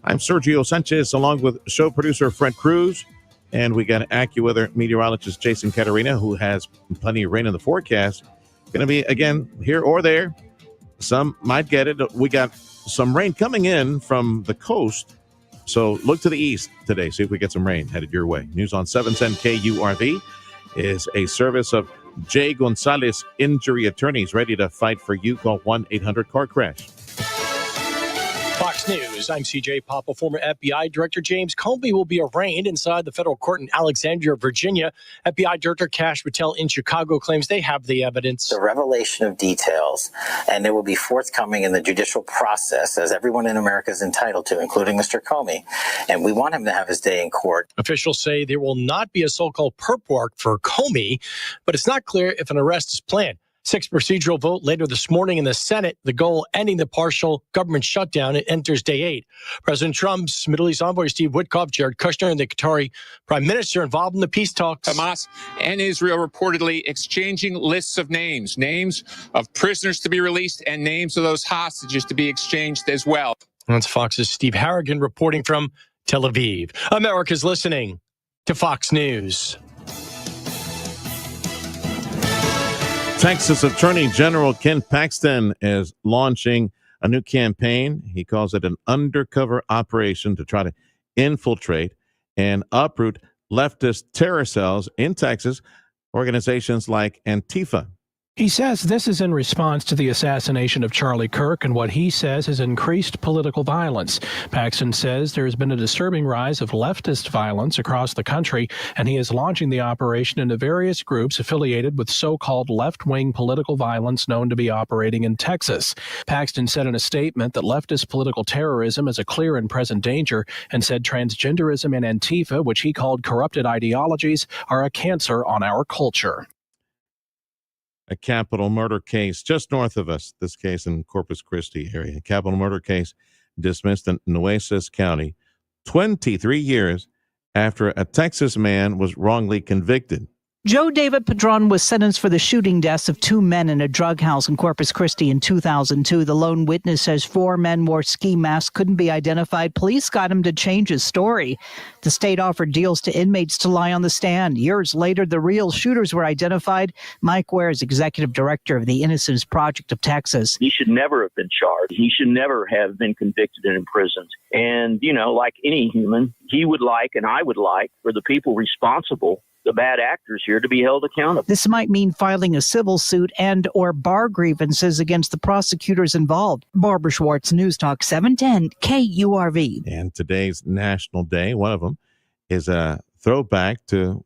I'm Sergio Sanchez, along with show producer Fred Cruz. And we got AccuWeather meteorologist Jason Caterina, who has plenty of rain in the forecast. Going to be, again, here or there. Some might get it. We got some rain coming in from the coast. So look to the east today. See if we get some rain headed your way. News on 710 KURV is a service of Jay Gonzalez Injury Attorneys, ready to fight for you. Call 1-800-CAR-CRASH. Fox News, I'm CJ Papa. Former FBI Director James Comey will be arraigned inside the federal court in Alexandria, Virginia. FBI Director Kash Patel in Chicago claims they have the evidence. The revelation of details, and it will be forthcoming in the judicial process, as everyone in America is entitled to, including Mr. Comey. And we want him to have his day in court. Officials say there will not be a so-called perp warrant for Comey, but it's not clear if an arrest is planned. Sixth procedural vote later this morning in the Senate, the goal ending the partial government shutdown. It enters day 8. President Trump's Middle East envoy Steve Witkoff, Jared Kushner, and the Qatari prime minister involved in the peace talks. Hamas and Israel reportedly exchanging lists of names of prisoners to be released and names of those hostages to be exchanged as well. That's Fox's Steve Harrigan reporting from Tel Aviv. America's listening to Fox News. Texas Attorney General Ken Paxton is launching a new campaign. He calls it an undercover operation to try to infiltrate and uproot leftist terror cells in Texas, organizations like Antifa. He says this is in response to the assassination of Charlie Kirk and what he says has increased political violence. Paxton says there has been a disturbing rise of leftist violence across the country, and he is launching the operation into various groups affiliated with so-called left-wing political violence known to be operating in Texas. Paxton said in a statement that leftist political terrorism is a clear and present danger, and said transgenderism and Antifa, which he called corrupted ideologies, are a cancer on our culture. A capital murder case just north of us, this case in Corpus Christi area. A capital murder case dismissed in Nueces County 23 years after a Texas man was wrongly convicted. Joe David Padron was sentenced for the shooting deaths of 2 men in a drug house in Corpus Christi in 2002. The lone witness says 4 men wore ski masks, couldn't be identified. Police got him to change his story. The state offered deals to inmates to lie on the stand. Years later, the real shooters were identified. Mike Ware is executive director of the Innocence Project of Texas. He should never have been charged. He should never have been convicted and imprisoned. And, like any human, he would like, and I would like, for the people responsible, the bad actors here, to be held accountable. This might mean filing a civil suit and or bar grievances against the prosecutors involved. Barbara Schwartz, News Talk 710 KURV. And today's National Day, one of them, is a throwback to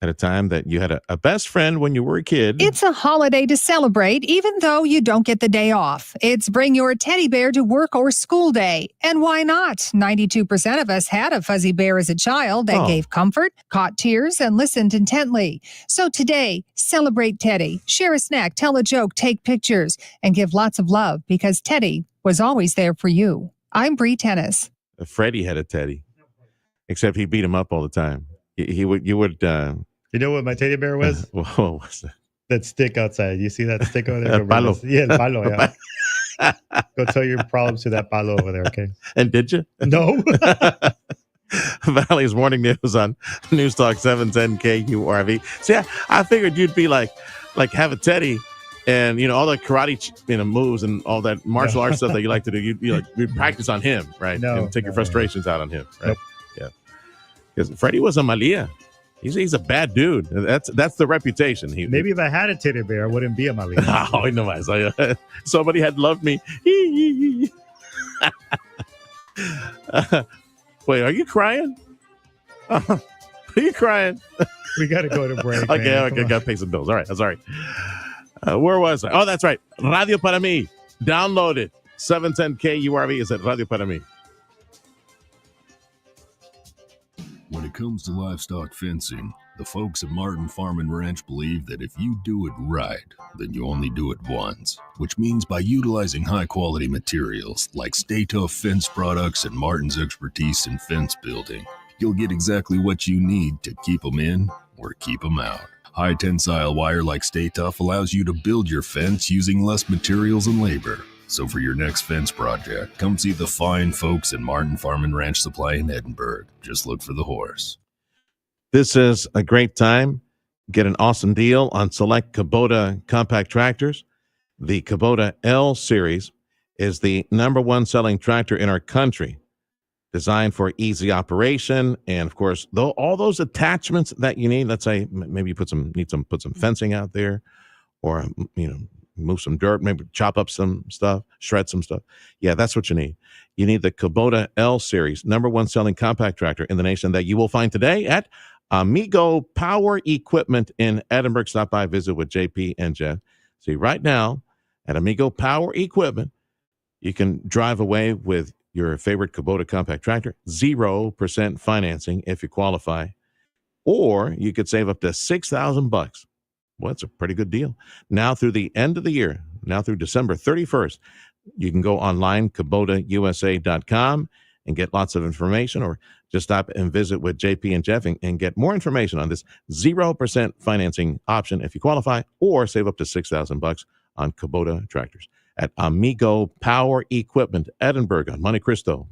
at a time that you had a best friend when you were a kid. It's a holiday to celebrate, even though you don't get the day off. It's Bring Your Teddy Bear to Work or School Day. And why not? 92% of us had a fuzzy bear as a child that gave comfort, caught tears, and listened intently. So today, celebrate Teddy. Share a snack, tell a joke, take pictures, and give lots of love, because Teddy was always there for you. I'm Bree Tennis. Freddie had a Teddy, except he beat him up all the time. You would You know what my teddy bear was? What was that? That stick outside. You see that stick over there? Palo. Yeah, el palo. Yeah. Go tell your problems to that palo over there, okay? And did you? No. Valley's Morning News on News Talk 710 KURV. See, I figured you'd be like have a teddy and, all the karate moves and all that martial arts stuff that you like to do. You'd practice on him, right? No, and take your frustrations out on him, right? Nope. Yeah. Because Freddie was a Malia. He's a bad dude. That's the reputation. Maybe if I had a teddy bear, I wouldn't be a Malia. Oh, no más. Somebody had loved me. Wait, are you crying? Are you crying? We got to go to break. Okay, I got to pay some bills. All right, I'm sorry. Where was I? Oh, that's right. Radio Para Mi. Download it. 710 KURV is at Radio Para Mi. When it comes to livestock fencing, the folks at Martin Farm and Ranch believe that if you do it right, then you only do it once, which means by utilizing high-quality materials like Stay Tough fence products and Martin's expertise in fence building, you'll get exactly what you need to keep them in or keep them out. High-tensile wire like Stay Tough allows you to build your fence using less materials and labor. So for your next fence project, come see the fine folks at Martin Farm and Ranch Supply in Edinburgh. Just look for the horse. This is a great time. Get an awesome deal on select Kubota compact tractors. The Kubota L Series is the #1 selling tractor in our country, designed for easy operation. And of course, all those attachments that you need, let's say maybe you put some fencing out there, or, move some dirt, maybe chop up some stuff, shred some stuff. Yeah, that's what you need. You need the Kubota L Series, #1 selling compact tractor in the nation, that you will find today at Amigo Power Equipment in Edinburgh. Stop by, visit with JP and Jeff. See, right now at Amigo Power Equipment, you can drive away with your favorite Kubota compact tractor, 0% financing if you qualify, or you could save up to $6,000. Well, it's a pretty good deal. Now through the end of the year, now through December 31st, you can go online, KubotaUSA.com, and get lots of information, or just stop and visit with JP and Jeff and get more information on this 0% financing option if you qualify, or save up to $6,000 on Kubota tractors at Amigo Power Equipment, Edinburgh on Monte Cristo.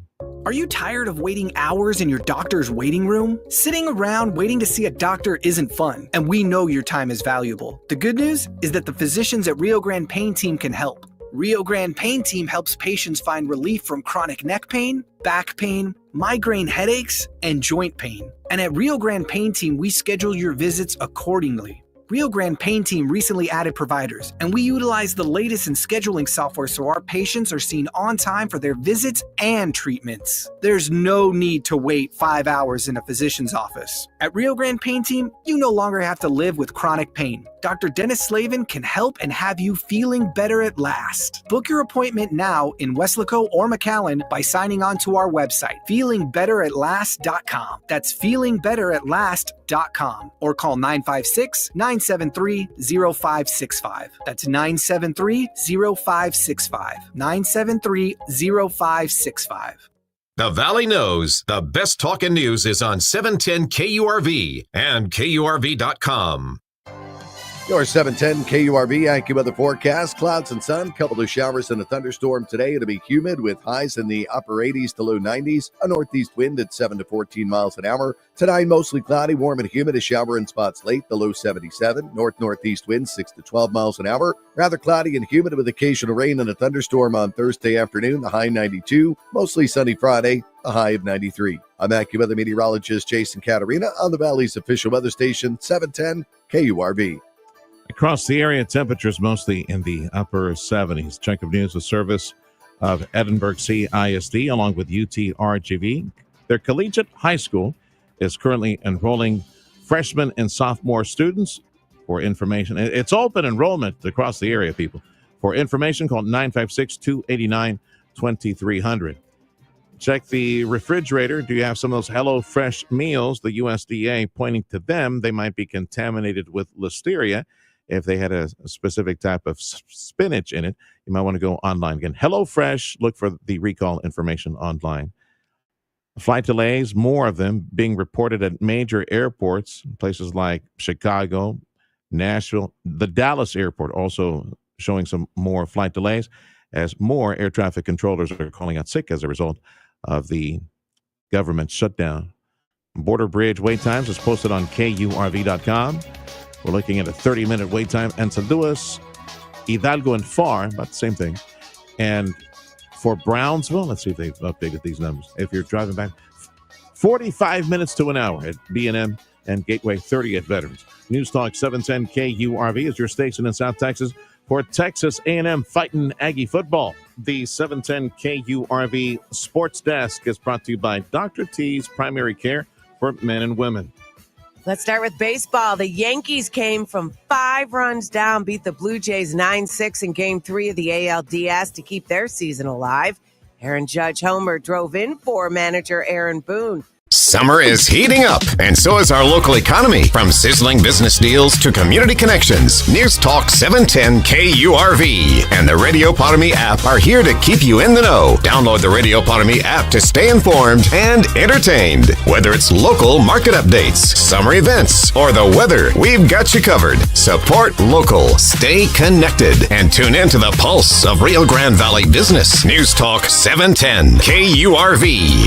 Are you tired of waiting hours in your doctor's waiting room? Sitting around waiting to see a doctor isn't fun, and we know your time is valuable. The good news is that the physicians at Rio Grande Pain Team can help. Rio Grande Pain Team helps patients find relief from chronic neck pain, back pain, migraine headaches, and joint pain. And at Rio Grande Pain Team, we schedule your visits accordingly. Rio Grande Pain Team recently added providers, and we utilize the latest in scheduling software so our patients are seen on time for their visits and treatments. There's no need to wait 5 hours in a physician's office. At Rio Grande Pain Team, you no longer have to live with chronic pain. Dr. Dennis Slavin can help and have you feeling better at last. Book your appointment now in Weslaco or McAllen by signing on to our website, feelingbetteratLast.com. That's feelingbetteratLast.com, or call 956-973-0565. That's 973-0565. 973-0565. The Valley knows the best talking news is on 710 KURV and KURV.com. Your 710 KURV AccuWeather forecast. Clouds and sun, couple of showers and a thunderstorm today. It'll be humid with highs in the upper 80s to low 90s. A northeast wind at 7 to 14 miles an hour. Tonight, mostly cloudy, warm and humid. A shower in spots late, the low 77. North-northeast wind 6 to 12 miles an hour. Rather cloudy and humid with occasional rain and a thunderstorm on Thursday afternoon. The high 92. Mostly sunny Friday. A high of 93. I'm AccuWeather meteorologist Jason Caterina on the Valley's official weather station, 710 KURV. Across the area, temperatures mostly in the upper 70s. Check of news with service of Edinburgh CISD along with UTRGV. Their collegiate high school is currently enrolling freshmen and sophomore students. For information, it's open enrollment across the area, people. For information, call 956-289-2300. Check the refrigerator. Do you have some of those HelloFresh meals? The USDA pointing to them. They might be contaminated with listeria. If they had a specific type of spinach in it, you might want to go online. Again, HelloFresh, look for the recall information online. Flight delays, more of them being reported at major airports, places like Chicago, Nashville. The Dallas airport also showing some more flight delays as more air traffic controllers are calling out sick as a result of the government shutdown. Border Bridge wait times is posted on KURV.com. We're looking at a 30-minute wait time. And San Luis, Hidalgo, and Far, about the same thing. And for Brownsville, let's see if they've updated these numbers. If you're driving back, 45 minutes to an hour at B&M and Gateway 30 at Veterans. News Talk 710 KURV is your station in South Texas for Texas A&M fighting Aggie football. The 710 KURV Sports Desk is brought to you by Dr. T's Primary Care for Men and Women. Let's start with baseball. The Yankees came from 5 runs down, beat the Blue Jays 9-6 in Game 3 of the ALDS to keep their season alive. Aaron Judge homer drove in for manager Aaron Boone. Summer is heating up, and so is our local economy. From sizzling business deals to community connections, News Talk 710 KURV and the Radio Potami app are here to keep you in the know. Download the Radio Potami app to stay informed and entertained. Whether it's local market updates, summer events, or the weather, we've got you covered. Support local, stay connected, and tune in to the pulse of Rio Grande Valley business. News Talk 710 KURV.